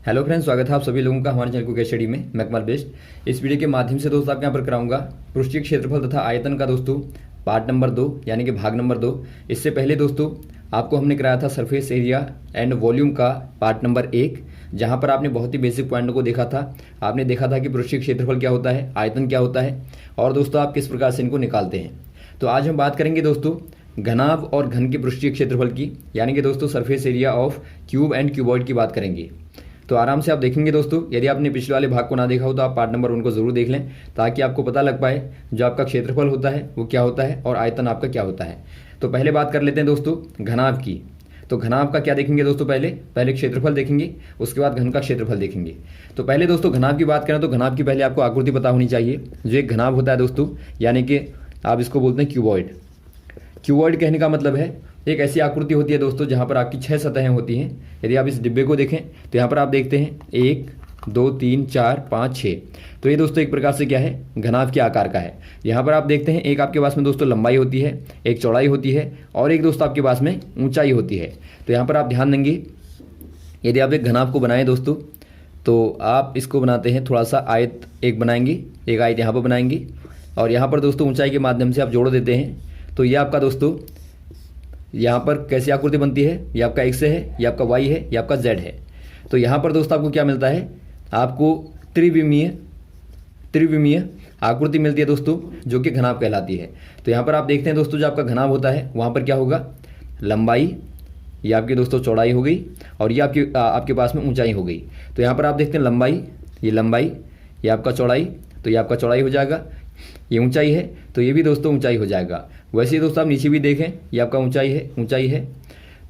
Hello friends, स्वागत है आप सभी लोगों का हमारे चैनल क्विक स्टडी में। मैं कमल बेस्ट। इस वीडियो के माध्यम से दोस्तों आपके यहाँ पर कराऊंगा पृष्ठीय क्षेत्रफल तथा आयतन का दोस्तों पार्ट नंबर 2 यानी कि भाग नंबर 2। इससे पहले दोस्तों आपको हमने कराया था सरफेस एरिया एंड वॉल्यूम का पार्ट नंबर 1, जहाँ पर आपने बहुत ही बेसिक पॉइंट को देखा था। आपने देखा था कि पृष्ठीय क्षेत्रफल क्या होता है, आयतन क्या होता है और दोस्तों आप किस प्रकार से इनको निकालते हैं। तो आज हम बात करेंगे दोस्तों घनाभ और घन के पृष्ठीय क्षेत्रफल की, यानी कि दोस्तों surface area of cube and cuboid की बात करेंगे। तो आराम से आप देखेंगे दोस्तों। यदि आपने पिछले वाले भाग को ना देखा हो तो आप पार्ट नंबर 1 को जरूर देख लें, ताकि आपको पता लग पाए जो आपका क्षेत्रफल होता है वो क्या होता है और आयतन आपका क्या होता है। तो पहले बात कर लेते हैं दोस्तों घनाभ की। तो घनाभ का क्या देखेंगे दोस्तों, पहले क्षेत्रफल देखेंगे, उसके बाद घन का क्षेत्रफल देखेंगे। तो पहले दोस्तों घनाभ की बात करें तो घनाभ की पहले आपको आकृति पता होनी चाहिए। जो एक घनाभ होता है दोस्तों, यानी कि आप इसको बोलते हैं क्यूबॉइड। क्यूबॉइड कहने का मतलब है एक ऐसी आकृति होती है दोस्तों जहां पर आपकी 6 सतहें होती हैं। यदि आप इस डिब्बे को देखें तो यहाँ पर आप देखते हैं 1 2 3 4 5 6। तो ये दोस्तों एक प्रकार से क्या है, घनाभ के आकार का है। यहाँ पर आप देखते हैं एक आपके पास में दोस्तों लंबाई होती है, एक चौड़ाई होती है और एक दोस्तों आपके पास में ऊंचाई होती है। तो यहाँ पर आप ध्यान देंगे, यदि आप एक घनाभ को बनाएं दोस्तों तो आप इसको बनाते हैं थोड़ा सा आयत एक बनाएंगे, एक आयत यहाँ पर बनाएंगे और यहाँ पर दोस्तों ऊंचाई के माध्यम से आप जोड़ देते हैं। तो ये आपका दोस्तों यहाँ पर कैसी आकृति बनती है, ये आपका एक्स है, ये आपका वाई है, ये आपका जेड है। तो यहाँ पर दोस्तों आपको क्या मिलता है, आपको त्रिविमीय आकृति मिलती है दोस्तों, जो कि घनाभ कहलाती है। तो यहाँ पर आप देखते हैं दोस्तों जो आपका घनाभ होता है वहाँ पर क्या होगा, लंबाई, ये आपकी दोस्तों चौड़ाई हो गई और ये आपके पास में ऊंचाई हो गई। तो यहाँ पर आप देखते हैं लंबाई, ये आपका चौड़ाई, तो ये आपका चौड़ाई हो जाएगा। ये ऊंचाई है तो ये भी दोस्तों ऊंचाई हो जाएगा। वैसे ही दोस्तों आप नीचे भी देखें, ये आपका ऊंचाई है।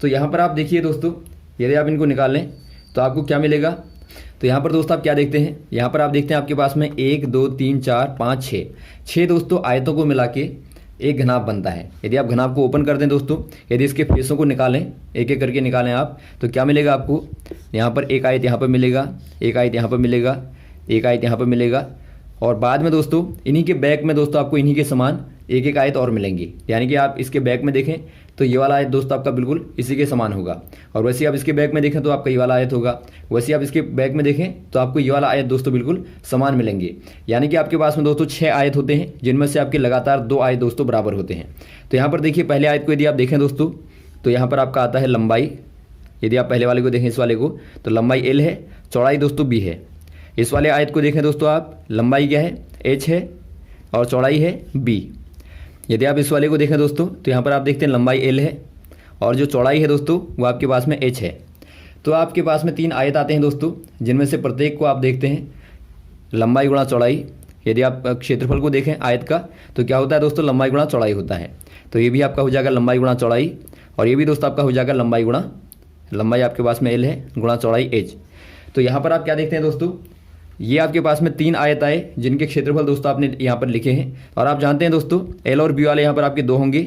तो यहाँ पर आप देखिए दोस्तों, यदि आप इनको निकाल लें तो आपको क्या मिलेगा। तो यहाँ पर दोस्तों आप क्या देखते हैं, यहाँ पर आप देखते हैं आपके पास में 1 2 3 4 5 6 दोस्तों आयतों को मिला के एक घनाभ बनता है। यदि आप घनाभ को ओपन कर दें दोस्तों, यदि इसके फेसों को निकालें, एक एक करके निकालें आप, तो क्या मिलेगा आपको, यहाँ पर एक आयत यहाँ पर मिलेगा, एक आयत यहाँ पर मिलेगा, एक आयत यहाँ पर मिलेगा और बाद में दोस्तों इन्हीं के बैक में दोस्तों आपको इन्हीं के समान एक एक आयत और मिलेंगी। यानी कि आप इसके बैक में देखें तो ये वाला आयत दोस्तों आपका बिल्कुल इसी के समान होगा और वैसे आप इसके बैक में देखें तो आपका ये वाला आयत होगा। वैसे आप इसके बैक में देखें तो आपको ये वाला आयत दोस्तों बिल्कुल समान मिलेंगे। यानी कि आपके पास में दोस्तों 6 आयत होते हैं, जिनमें से आपके लगातार 2 आयत दोस्तों बराबर होते हैं। तो यहाँ पर देखिए पहले आयत को यदि आप देखें दोस्तों तो यहाँ पर आपका आता है लंबाई। यदि आप पहले वाले को देखें, इस वाले को, तो लंबाई L है, चौड़ाई दोस्तों B है। इस वाले आयत को देखें दोस्तों आप, लंबाई क्या है, H है और चौड़ाई है B। यदि आप इस वाले को देखें दोस्तों तो यहाँ पर आप देखते हैं लंबाई L है और जो चौड़ाई है दोस्तों वो आपके पास में H है। तो आपके पास में 3 आयत आते हैं दोस्तों, जिनमें से प्रत्येक को आप देखते हैं लंबाई गुणा चौड़ाई। यदि आप क्षेत्रफल को देखें आयत का तो क्या होता है दोस्तों, लंबाई गुणा चौड़ाई होता है। तो ये भी आपका हो जाएगा लंबाई गुणा चौड़ाई और ये भी दोस्तों आपका हो जाएगा लंबाई आपके पास में L है गुणा चौड़ाई H। तो यहाँ पर आप क्या देखते हैं दोस्तों, ये आपके पास में 3 आयत आए जिनके क्षेत्रफल दोस्तों आपने यहाँ पर लिखे हैं। और आप जानते हैं दोस्तों L और B वाले यहाँ पर आपके 2 होंगे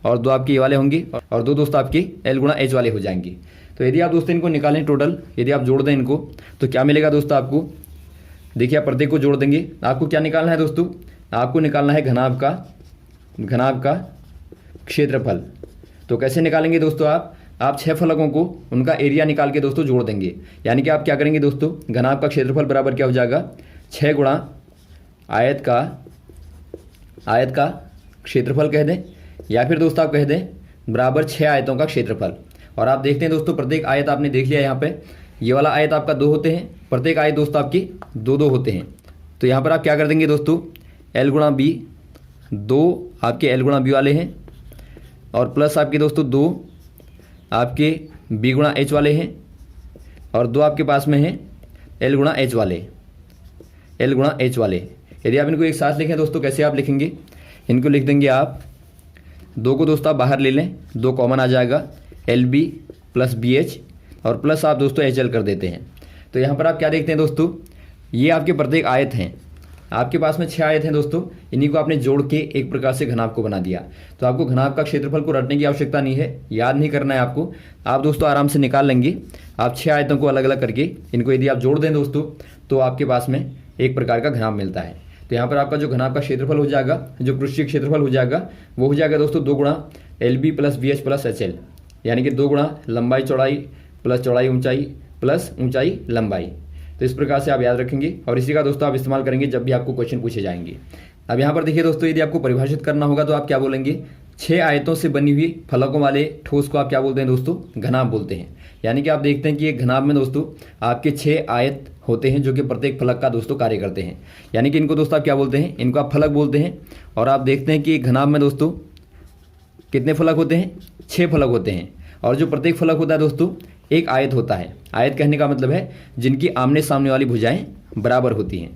और 2 आपके ये वाले होंगे और 2 दोस्तों आपके L गुणा H वाले हो जाएंगे। तो यदि आप दोस्तों इनको निकालें टोटल, यदि आप जोड़ दें इनको तो क्या मिलेगा दोस्तों आपको, देखिए आप प्रत्येक को जोड़ देंगे। आपको क्या निकालना है दोस्तों, आपको निकालना है घनाभ का क्षेत्रफल। तो कैसे निकालेंगे दोस्तों, आप 6 फलकों को उनका एरिया निकाल के दोस्तों जोड़ देंगे। यानी कि आप क्या करेंगे दोस्तों, घनाभ का क्षेत्रफल बराबर क्या हो जाएगा, 6 गुणा आयत का क्षेत्रफल कह दें, या फिर दोस्तों आप कह दें बराबर 6 आयतों का क्षेत्रफल। और आप देखते हैं दोस्तों प्रत्येक आयत आपने देख लिया, यहाँ पे ये वाला आयत आपका 2 होते हैं, प्रत्येक आयत दोस्तों आपकी 2 होते हैं। तो यहाँ पर आप क्या कर देंगे दोस्तों, L गुणा B, 2 आपके L गुणा B वाले हैं और प्लस आपके दोस्तों 2 आपके B गुणा H वाले हैं और 2 आपके पास में हैं L गुणा H वाले। यदि आप इनको एक साथ लिखें दोस्तों, कैसे आप लिखेंगे, इनको लिख देंगे आप, 2 को दोस्तों आप बाहर ले लें, 2 कॉमन आ जाएगा, LB प्लस BH और प्लस आप दोस्तों HL कर देते हैं। तो यहाँ पर आप क्या देखते हैं दोस्तों, ये आपके प्रत्येक आयत हैं, आपके पास में 6 आयत हैं दोस्तों, इन्हीं को आपने जोड़ के एक प्रकार से घनाभ को बना दिया। तो आपको घनाभ का क्षेत्रफल को रटने की आवश्यकता नहीं है, याद नहीं करना है आपको, आप दोस्तों आराम से निकाल लेंगे। आप 6 आयतों को अलग अलग करके इनको यदि आप जोड़ दें दोस्तों तो आपके पास में एक प्रकार का घनाभ मिलता है। तो यहाँ पर आपका जो घनाभ का क्षेत्रफल हो जाएगा, जो पृष्ठीय क्षेत्रफल हो जाएगा, वो हो जाएगा दोस्तों 2 गुणा LB plus BH plus HL, यानी कि 2 गुणा लंबाई चौड़ाई प्लस चौड़ाई ऊंचाई प्लस ऊंचाई लंबाई। तो इस प्रकार से आप याद रखेंगे और इसी का दोस्तों आप इस्तेमाल करेंगे जब भी आपको क्वेश्चन पूछे जाएंगे। अब यहाँ पर देखिए दोस्तों, यदि आपको परिभाषित करना होगा तो आप क्या बोलेंगे, 6 आयतों से बनी हुई फलकों वाले ठोस को आप क्या बोलते हैं दोस्तों, घनाभ बोलते हैं। यानी कि आप देखते हैं कि एक घनाभ में दोस्तों आपके 6 आयत होते हैं जो कि प्रत्येक फलक का दोस्तों कार्य करते हैं। यानी कि इनको दोस्तों आप क्या बोलते हैं, इनको आप फलक बोलते हैं। और आप देखते हैं कि एक घनाभ में दोस्तों कितने फलक होते हैं, 6 फलक होते हैं। और जो प्रत्येक फलक होता है दोस्तों एक आयत होता है। आयत कहने का मतलब है जिनकी आमने सामने वाली भुजाएं बराबर होती हैं।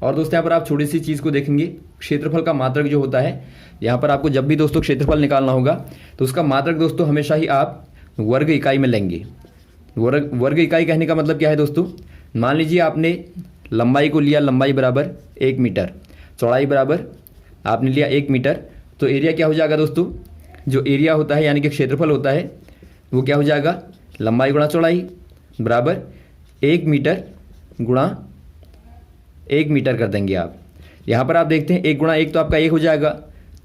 और दोस्तों यहाँ पर आप छोटी सी चीज़ को देखेंगे, क्षेत्रफल का मात्रक जो होता है, यहाँ पर आपको जब भी दोस्तों क्षेत्रफल निकालना होगा तो उसका मात्रक दोस्तों हमेशा ही आप वर्ग इकाई में लेंगे। वर्ग इकाई कहने का मतलब क्या है दोस्तों, मान लीजिए आपने लंबाई को लिया, लंबाई बराबर 1 मीटर, चौड़ाई बराबर आपने लिया 1 मीटर, तो एरिया क्या हो जाएगा दोस्तों, जो एरिया होता है यानी कि क्षेत्रफल होता है वो क्या हो जाएगा, लंबाई गुणा चौड़ाई बराबर 1 मीटर गुणा 1 मीटर कर देंगे आप। यहाँ पर आप देखते हैं 1 गुणा 1 तो आपका 1 हो जाएगा।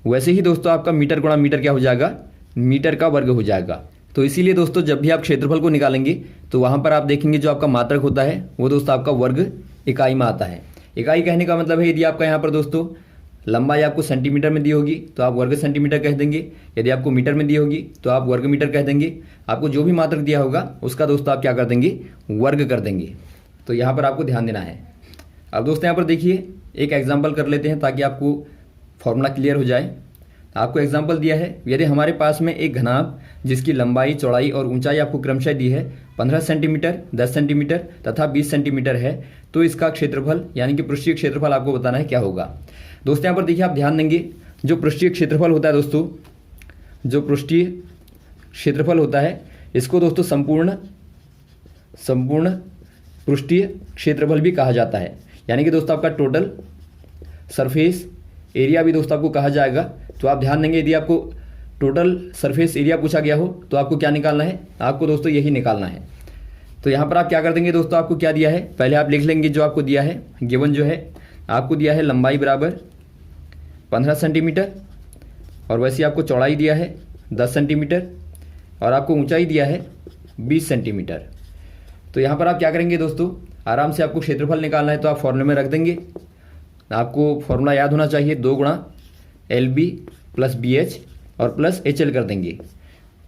वैसे ही दोस्तों आपका मीटर गुणा मीटर क्या हो जाएगा, मीटर का वर्ग हो जाएगा। तो इसीलिए दोस्तों जब भी आप क्षेत्रफल को निकालेंगे तो वहाँ पर आप देखेंगे जो आपका मात्रक होता है वो दोस्तों आपका वर्ग इकाई में आता है। इकाई कहने का मतलब है यदि आपका यहाँ पर दोस्तों लंबाई आपको सेंटीमीटर में दी होगी तो आप वर्ग सेंटीमीटर कह देंगे, यदि आपको मीटर में दी होगी तो आप वर्ग मीटर कह देंगे। आपको जो भी मात्रक दिया होगा उसका दोस्तों आप क्या कर देंगे, वर्ग कर देंगे। तो यहाँ पर आपको ध्यान देना है। अब दोस्तों यहाँ पर देखिए एक एग्जाम्पल कर लेते हैं ताकि आपको फॉर्मूला क्लियर हो जाए। आपको एग्जाम्पल दिया है, यदि हमारे पास में एक घनाभ जिसकी लंबाई चौड़ाई और ऊंचाई आपको क्रमशः दी है 15 सेंटीमीटर, 10 सेंटीमीटर तथा 20 सेंटीमीटर है, तो इसका क्षेत्रफल यानी कि पृष्ठीय क्षेत्रफल आपको बताना है क्या होगा। दोस्तों यहाँ पर देखिए आप ध्यान देंगे, जो पृष्ठीय क्षेत्रफल होता है दोस्तों, जो पृष्ठीय क्षेत्रफल होता है इसको दोस्तों संपूर्ण पृष्ठीय क्षेत्रफल भी कहा जाता है। यानी कि दोस्तों आपका टोटल सरफेस एरिया भी दोस्तों आपको कहा जाएगा। तो आप ध्यान देंगे यदि आपको टोटल सरफेस एरिया पूछा गया हो तो आपको क्या निकालना है, आपको दोस्तों यही निकालना है। तो यहाँ पर आप क्या कर देंगे दोस्तों, आपको क्या दिया है पहले आप लिख लेंगे जो आपको दिया है, गिवन जो है आपको दिया है लंबाई बराबर 15 सेंटीमीटर और वैसे आपको चौड़ाई दिया है 10 सेंटीमीटर और आपको ऊंचाई दिया है 20 सेंटीमीटर। तो यहाँ पर आप क्या करेंगे दोस्तों, आराम से आपको क्षेत्रफल निकालना है तो आप फॉर्मूले में रख देंगे। आपको फॉर्मूला याद होना चाहिए, 2 गुणा LB प्लस BH और प्लस HL कर देंगे।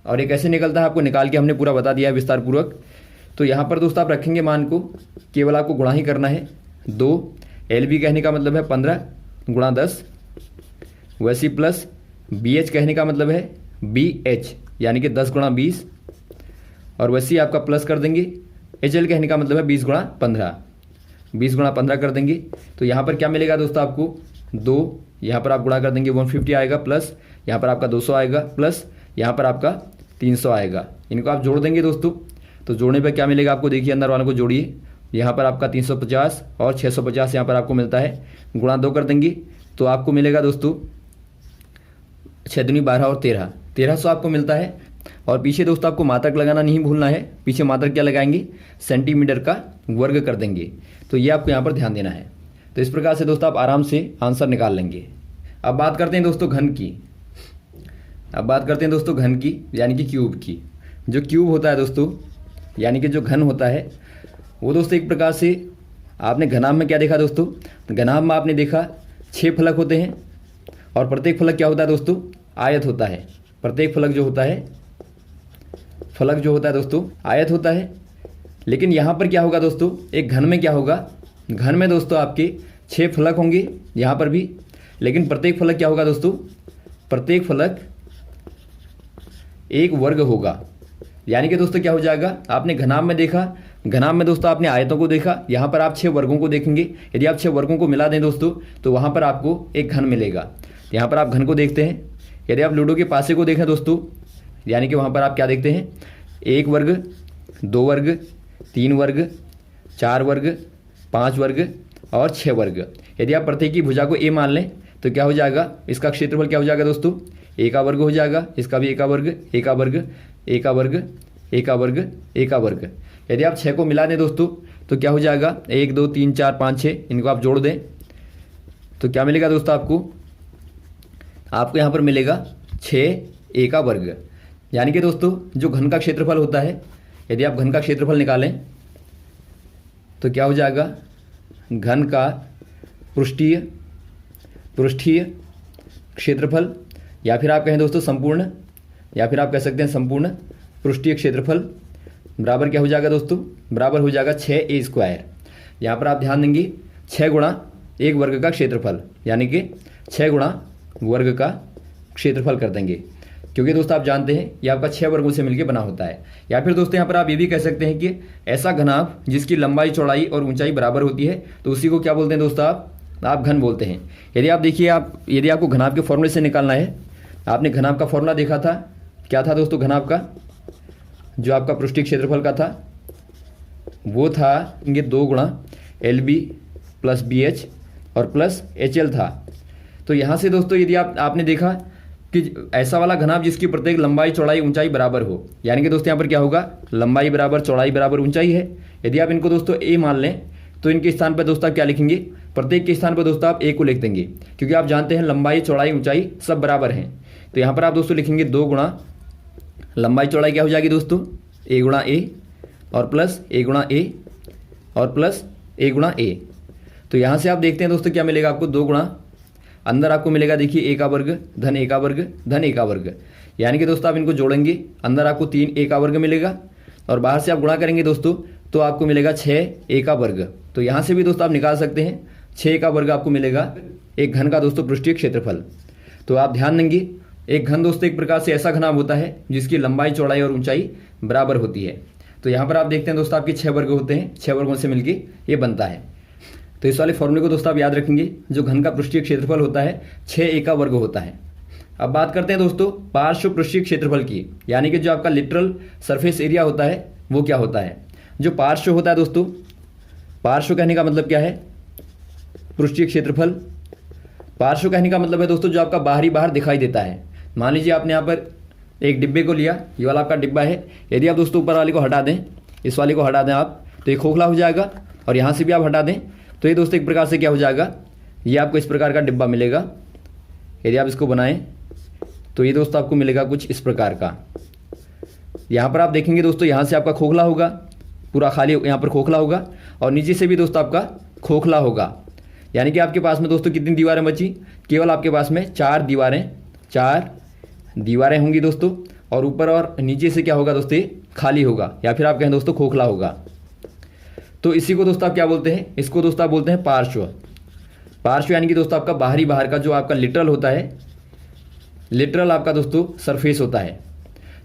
और ये कैसे निकलता है आपको निकाल के हमने पूरा बता दिया है विस्तार पूर्वक। तो यहाँ पर दोस्तों आप रखेंगे मान को, केवल आपको गुणा ही करना है। 2 LB कहने का मतलब है 15 गुणा 10, वैसे प्लस BH कहने का मतलब है BH यानी कि 10 गुणा 20 और वैसे आपका प्लस कर देंगे। HL कहने का मतलब है 20 गुणा 15, 20 गुणा 15 कर देंगे। तो यहाँ पर क्या मिलेगा दोस्तों आपको, 2 यहाँ पर आप गुणा कर देंगे 150 आएगा, प्लस यहाँ पर आपका 200 आएगा, प्लस यहाँ पर आपका 300 आएगा। इनको आप जोड़ देंगे दोस्तों, तो जोड़ने पर क्या मिलेगा आपको, देखिए अंदर वालों को जोड़िए। यहाँ पर आपका 350 और 650 यहाँ पर आपको मिलता है, गुणा 2 कर देंगे तो आपको मिलेगा दोस्तों 6 दूनी 12 और 1300 आपको मिलता है। और पीछे दोस्तों आपको मात्रक लगाना नहीं भूलना है, पीछे मात्रक क्या लगाएंगे, सेंटीमीटर का वर्ग कर देंगे। तो ये आपको यहाँ पर ध्यान देना है। तो इस प्रकार से दोस्तों आप आराम से आंसर निकाल लेंगे। अब बात करते हैं दोस्तों घन की। घन की यानी कि क्यूब की। जो क्यूब होता है दोस्तों यानी कि जो घन होता है वो दोस्तों एक प्रकार से आपने घनाभ में क्या देखा दोस्तों, घनाभ में आपने देखा 6 फलक होते हैं और प्रत्येक फलक क्या होता है दोस्तों, आयत होता है। प्रत्येक फलक जो होता है दोस्तों आयत होता है। लेकिन यहाँ पर क्या होगा दोस्तों, एक घन में क्या होगा, घन में दोस्तों आपके 6 फलक होंगे यहाँ पर भी, लेकिन प्रत्येक फलक क्या होगा दोस्तों, प्रत्येक फलक एक वर्ग होगा। यानी कि दोस्तों क्या हो जाएगा, आपने घनाभ में देखा, घनाभ में दोस्तों आपने आयतों को देखा, यहाँ पर आप 6 वर्गों को देखेंगे। यदि आप 6 वर्गों को मिला दें दोस्तों तो वहाँ पर आपको एक घन मिलेगा। यहाँ पर आप घन को देखते हैं। यदि आप लूडो के पासे को देखें दोस्तों, यानी कि वहाँ पर आप क्या देखते हैं, 1 वर्ग, 2 वर्ग, 3 वर्ग, 4 वर्ग, 5 वर्ग और 6 वर्ग। यदि आप प्रत्येक की भुजा को A मान लें तो क्या हो जाएगा, इसका क्षेत्रफल क्या हो जाएगा दोस्तों, A का वर्ग हो जाएगा, इसका भी A का वर्ग, A का वर्ग, A का वर्ग, A का वर्ग, A का वर्ग। यदि आप 6 को मिला दें दोस्तों तो क्या हो जाएगा, 1 2 3 4 5 6, इनको आप जोड़ दें तो क्या मिलेगा दोस्तों, आपको यहाँ पर मिलेगा 6 A का वर्ग। यानी कि दोस्तों जो घन का क्षेत्रफल होता है, यदि आप घन का क्षेत्रफल निकालें तो क्या हो जाएगा, घन का पृष्ठीय क्षेत्रफल, या फिर आप कहें दोस्तों संपूर्ण, या फिर आप कह सकते हैं संपूर्ण पृष्ठीय क्षेत्रफल बराबर क्या हो जाएगा दोस्तों, बराबर हो जाएगा 6a²। यहाँ पर आप ध्यान देंगे 6 गुणा 1 वर्ग का क्षेत्रफल, यानी कि 6 गुणा वर्ग का क्षेत्रफल कर देंगे, क्योंकि दोस्तों आप जानते हैं ये आपका 6 वर्गों से मिलकर बना होता है। या फिर दोस्तों यहाँ पर आप ये भी कह सकते हैं कि ऐसा घनाभ जिसकी लंबाई चौड़ाई और ऊंचाई बराबर होती है, तो उसी को क्या बोलते हैं दोस्तों, आप घन बोलते हैं। यदि आप देखिए, यदि आपको घनाभ के फॉर्मूले से निकालना है, आपने घनाभ का फॉर्मूला देखा था, क्या था दोस्तों घनाभ का, जो आपका पृष्ठीय क्षेत्रफल का था वो था ये 2 गुणा LB + BH और प्लस HL था। तो यहाँ से दोस्तों यदि आपने देखा कि ऐसा वाला घनाभ जिसकी प्रत्येक लंबाई चौड़ाई ऊंचाई बराबर हो, यानी कि दोस्तों यहाँ पर क्या होगा, लंबाई बराबर चौड़ाई बराबर ऊंचाई है। यदि आप इनको दोस्तों A मान लें तो इनके स्थान पर दोस्तों आप क्या लिखेंगे, प्रत्येक के स्थान पर दोस्तों आप A को लिख देंगे, क्योंकि आप जानते हैं लंबाई चौड़ाई ऊंचाई सब बराबर हैं। तो यहाँ पर आप दोस्तों लिखेंगे 2 गुणा लंबाई चौड़ाई क्या हो जाएगी दोस्तों, A गुणा A और प्लस A गुणा A और प्लस A गुणा A। तो यहाँ से आप देखते हैं दोस्तों क्या मिलेगा आपको, 2 गुणा अंदर आपको मिलेगा देखिए A का वर्ग धन A का वर्ग धन A का वर्ग, यानी कि दोस्तों आप इनको जोड़ेंगे, अंदर आपको 3A का वर्ग मिलेगा और बाहर से आप गुणा करेंगे दोस्तों तो आपको मिलेगा 6A का वर्ग। तो यहाँ से भी दोस्तों आप निकाल सकते हैं 6 का वर्ग आपको मिलेगा एक घन का दोस्तों पृष्ठीय क्षेत्रफल। तो आप ध्यान देंगे एक घन दोस्तों एक प्रकार से ऐसा घनाभ होता है जिसकी लंबाई चौड़ाई और ऊंचाई बराबर होती है। तो यहाँ पर आप देखते हैं दोस्तों आपके 6 वर्ग होते हैं, 6 वर्गों से मिलके ये बनता है। तो इस वाले फॉर्मूले को दोस्तों आप याद रखेंगे, जो घन का पृष्ठीय क्षेत्रफल होता है 6A का वर्ग होता है। अब बात करते हैं दोस्तों पार्श्व पृष्ठीय क्षेत्रफल की, यानी कि जो आपका लिटरल सरफेस एरिया होता है वो क्या होता है। जो पार्श्व होता है दोस्तों, पार्श्व कहने का मतलब क्या है, पृष्ठीय क्षेत्रफल। पार्श्व कहने का मतलब है दोस्तों जो आपका बाहर दिखाई देता है। मान लीजिए आपने यहाँ पर एक डिब्बे को लिया, ये वाला आपका डिब्बा है, यदि आप दोस्तों ऊपर वाले को हटा दें, इस वाले को हटा दें आप, तो ये खोखला हो जाएगा, और यहाँ से भी आप हटा दें तो ये दोस्तों एक प्रकार से क्या हो जाएगा, ये आपको इस प्रकार का डिब्बा मिलेगा। यदि आप इसको बनाएं तो ये दोस्तों आपको मिलेगा कुछ इस प्रकार का। यहाँ पर आप देखेंगे दोस्तों यहाँ से आपका खोखला होगा, पूरा खाली यहाँ पर खोखला होगा, और नीचे से भी दोस्तों आपका खोखला होगा। यानी कि आपके पास में दोस्तों कितनी दीवारें बची, केवल आपके पास में 4 दीवारें होंगी दोस्तों, और ऊपर और नीचे से क्या होगा दोस्तों, खाली होगा, या फिर आप कहें दोस्तों खोखला होगा। तो इसी को दोस्तों आप क्या बोलते हैं, इसको दोस्तों आप बोलते हैं पार्श्व। पार्श्व यानी कि दोस्तों आपका बाहर का जो आपका लिटरल होता है, लिटरल आपका दोस्तों सरफेस होता है।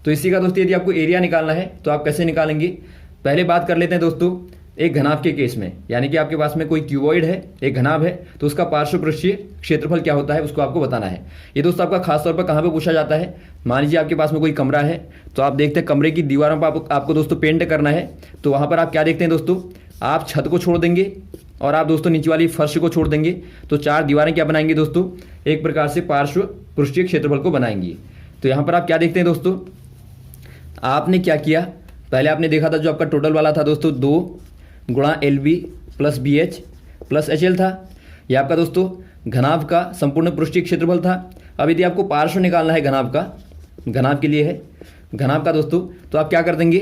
तो इसी का दोस्तों यदि आपको एरिया निकालना है तो आप कैसे निकालेंगे, पहले बात कर लेते हैं दोस्तों एक घनाभ के केस में। यानी कि आपके पास में कोई क्यूबॉइड है, एक घनाभ है, तो उसका पार्श्व पृष्ठीय क्षेत्रफल क्या होता है उसको आपको बताना है। ये दोस्तों आपका खास तौर पर कहाँ पे पूछा जाता है, मान लीजिए आपके पास में कोई कमरा है, तो आप देखते हैं कमरे की दीवारों पर आपको दोस्तों पेंट करना है, तो वहाँ पर आप क्या देखते हैं दोस्तों, आप छत को छोड़ देंगे और आप दोस्तों नीचे वाली फर्श को छोड़ देंगे, तो 4 दीवारें क्या बनाएंगी दोस्तों, एक प्रकार से पार्श्व पृष्ठीय क्षेत्रफल को बनाएंगी। तो यहाँ पर आप क्या देखते हैं दोस्तों, आपने क्या किया, पहले आपने देखा था जो आपका टोटल वाला था दोस्तों 2 गुणा LB + BH + HL था, यह आपका दोस्तों घनाभ का संपूर्ण पृष्ठीय क्षेत्रफल था। अब यदि आपको पार्श्व निकालना है घनाभ का, घनाभ के लिए है घनाभ का दोस्तों, तो आप क्या कर देंगे,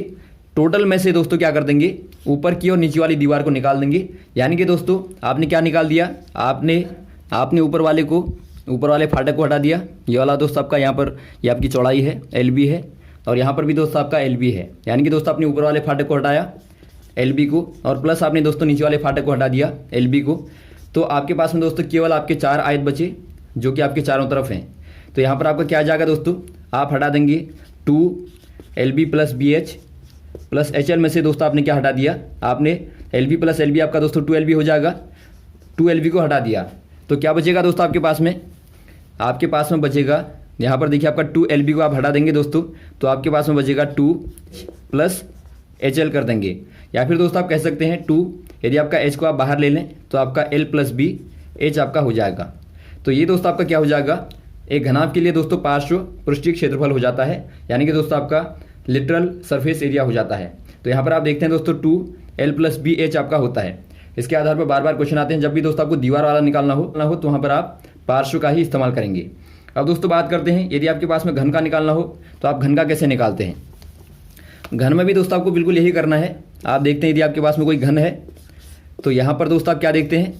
टोटल में से दोस्तों क्या कर देंगे, ऊपर की और नीचे वाली दीवार को निकाल देंगे। यानी कि दोस्तों आपने क्या निकाल दिया, आपने ऊपर वाले फाटक को हटा दिया। ये वाला दोस्तों आपका यहाँ पर ये आपकी चौड़ाई है LB है, और यहाँ पर भी दोस्तों आपका LB है। यानी कि दोस्तों आपने ऊपर वाले फाटक को हटाया LB को, और प्लस आपने दोस्तों नीचे वाले फाटक को हटा दिया LB को। तो आपके पास में दोस्तों केवल आपके 4 आयत बचे जो कि आपके चारों तरफ हैं। तो यहाँ पर आपका क्या आ जाएगा दोस्तों, आप हटा देंगे 2 LB + BH + HL में से दोस्तों आपने क्या हटा दिया, आपने LB + LB आपका दोस्तों 2LB हो जाएगा, 2LB को हटा दिया। तो क्या बचेगा दोस्तों आपके पास में बचेगा, यहाँ पर देखिए आपका 2LB को आप हटा देंगे दोस्तों, तो आपके पास में बचेगा 2 + HL कर देंगे। या फिर दोस्तों आप कह सकते हैं 2, यदि आपका H को आप बाहर ले लें तो आपका L + B H आपका हो जाएगा। तो ये दोस्तों आपका क्या हो जाएगा, एक घनाभ के लिए दोस्तों पार्श्व पृष्ठीय क्षेत्रफल हो जाता है, यानी कि दोस्तों आपका लिटरल सरफेस एरिया हो जाता है। तो यहाँ पर आप देखते हैं दोस्तों 2L + B H आपका होता है। इसके आधार पर बार क्वेश्चन आते हैं, जब भी दोस्तों आपको दीवार वाला निकालना हो तो वहाँ पर आप पार्श्व का ही इस्तेमाल करेंगे। अब दोस्तों बात करते हैं यदि आपके पास में घन का निकालना हो तो आप घन का कैसे निकालते हैं। घन में भी दोस्तों आपको बिल्कुल यही करना है। आप देखते हैं यदि आपके पास में कोई घन है, तो यहाँ पर दोस्तों आप क्या देखते हैं,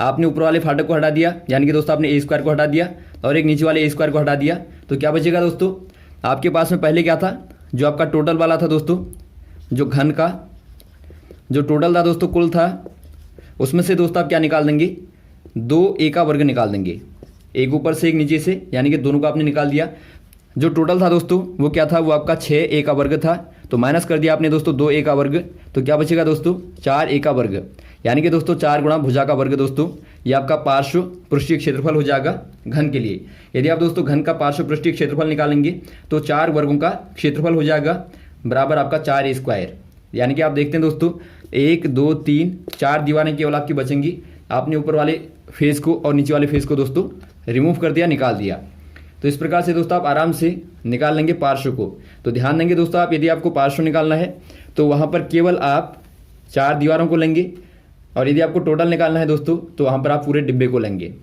आपने ऊपर वाले फाटक को हटा दिया, यानी कि दोस्तों आपने ए स्क्वायर को हटा दिया और एक नीचे वाले ए स्क्वायर को हटा दिया, तो क्या बचेगा दोस्तों, आपके पास में पहले क्या था, जो आपका टोटल वाला था दोस्तों, जो घन का जो टोटल था दोस्तों, कुल था, उसमें से दोस्तों आप क्या निकाल देंगे, 2a का वर्ग निकाल देंगे, एक ऊपर से एक नीचे से, यानी कि दोनों को आपने निकाल दिया। जो टोटल था दोस्तों वो क्या था, वो आपका 6a का वर्ग था, तो माइनस कर दिया आपने दोस्तों 2a का वर्ग, तो क्या बचेगा दोस्तों, 4a का वर्ग, यानी कि दोस्तों 4 गुणा भुजा का वर्ग दोस्तों, ये आपका पार्श्व पृष्ठीय क्षेत्रफल हो जाएगा घन के लिए। यदि आप दोस्तों घन का पार्श्व पृष्ठीय क्षेत्रफल निकालेंगे तो 4 वर्गों का क्षेत्रफल हो जाएगा बराबर आपका 4a स्क्वायर। यानी कि आप देखते हैं दोस्तों 1 2 3 4 दीवारें केवल आपकी बचेंगी, आपने ऊपर वाले फेस को और नीचे वाले फेस को दोस्तों रिमूव कर दिया, निकाल दिया। तो इस प्रकार से दोस्तों आप आराम से निकाल लेंगे पार्श्व को। तो ध्यान देंगे दोस्तों, आप यदि आपको पार्श्व निकालना है तो वहाँ पर केवल आप 4 दीवारों को लेंगे, और यदि आपको टोटल निकालना है दोस्तों तो वहाँ पर आप पूरे डिब्बे को लेंगे।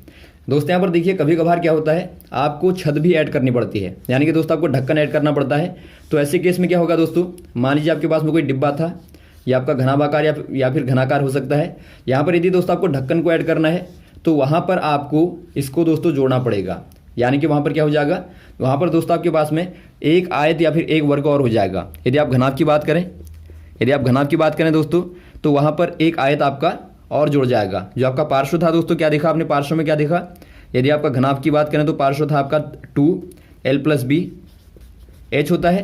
दोस्तों यहाँ पर देखिए कभी कभार क्या होता है, आपको छत भी ऐड करनी पड़ती है, यानी कि दोस्तों आपको ढक्कन ऐड करना पड़ता है। तो ऐसे केस में क्या होगा दोस्तों, मान लीजिए आपके पास में कोई डिब्बा था, या आपका घनाभाकार या फिर घनाकार हो सकता है, यहाँ पर यदि दोस्तों आपको ढक्कन को ऐड करना है तो वहाँ पर आपको इसको दोस्तों जोड़ना पड़ेगा, यानी कि वहाँ पर क्या हो जाएगा, वहाँ पर दोस्तों आपके पास में एक आयत या फिर एक वर्ग और हो जाएगा। यदि आप घनाभ की बात करें दोस्तों, तो वहाँ पर एक आयत आपका और जुड़ जाएगा। जो आपका पार्श्व था दोस्तों, क्या देखा आपने पार्श्व में, क्या देखा, यदि आपका घनाभ की बात करें तो पार्श्व था आपका 2l + b h होता है।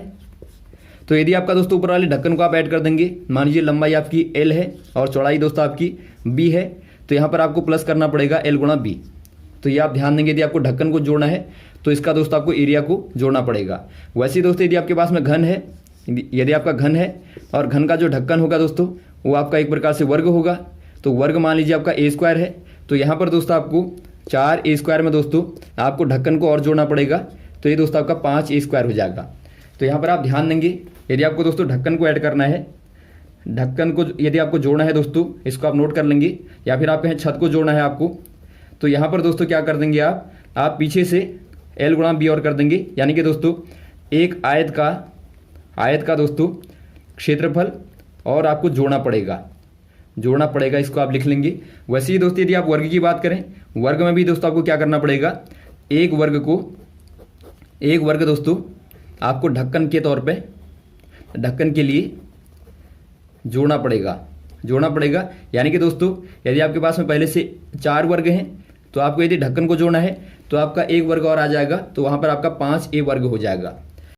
तो यदि आपका दोस्तों ऊपर वाले ढक्कन को आप ऐड कर देंगे, मान लीजिए लंबाई आपकी l है और चौड़ाई दोस्तों आपकी b है, तो यहाँ पर आपको प्लस करना पड़ेगा l × b। तो ये आप ध्यान देंगे, यदि आपको ढक्कन को जोड़ना है तो इसका दोस्तों आपको एरिया को जोड़ना पड़ेगा। वैसे ही दोस्तों यदि आपके पास में घन है, यदि आपका घन है और घन का जो ढक्कन होगा दोस्तों वो आपका एक प्रकार से वर्ग होगा, तो वर्ग मान लीजिए आपका a स्क्वायर है, तो यहाँ पर दोस्तों आपको 4a स्क्वायर में दोस्तों आपको ढक्कन को और जोड़ना पड़ेगा, तो ये दोस्तों आपका 5a स्क्वायर हो जाएगा। तो यहाँ पर आप ध्यान देंगे, यदि आपको दोस्तों ढक्कन को ऐड करना है, ढक्कन को यदि आपको जोड़ना है दोस्तों, इसको आप नोट कर लेंगे, या फिर आप कहें छत को जोड़ना है आपको, तो यहाँ पर दोस्तों क्या कर देंगे आप पीछे से l × b और कर देंगे, यानी कि दोस्तों एक आयत का दोस्तों क्षेत्रफल और आपको जोड़ना पड़ेगा, इसको आप लिख लेंगे। वैसे ही दोस्तों यदि आप वर्ग की बात करें, वर्ग में भी दोस्तों आपको क्या करना पड़ेगा, एक वर्ग दोस्तों आपको ढक्कन के तौर पे, ढक्कन के लिए जोड़ना पड़ेगा। यानी कि दोस्तों यदि आपके पास में पहले से 4 वर्ग हैं, तो आपको यदि ढक्कन को जोड़ना है तो आपका एक वर्ग और आ जाएगा, तो वहाँ पर आपका 5a वर्ग हो जाएगा।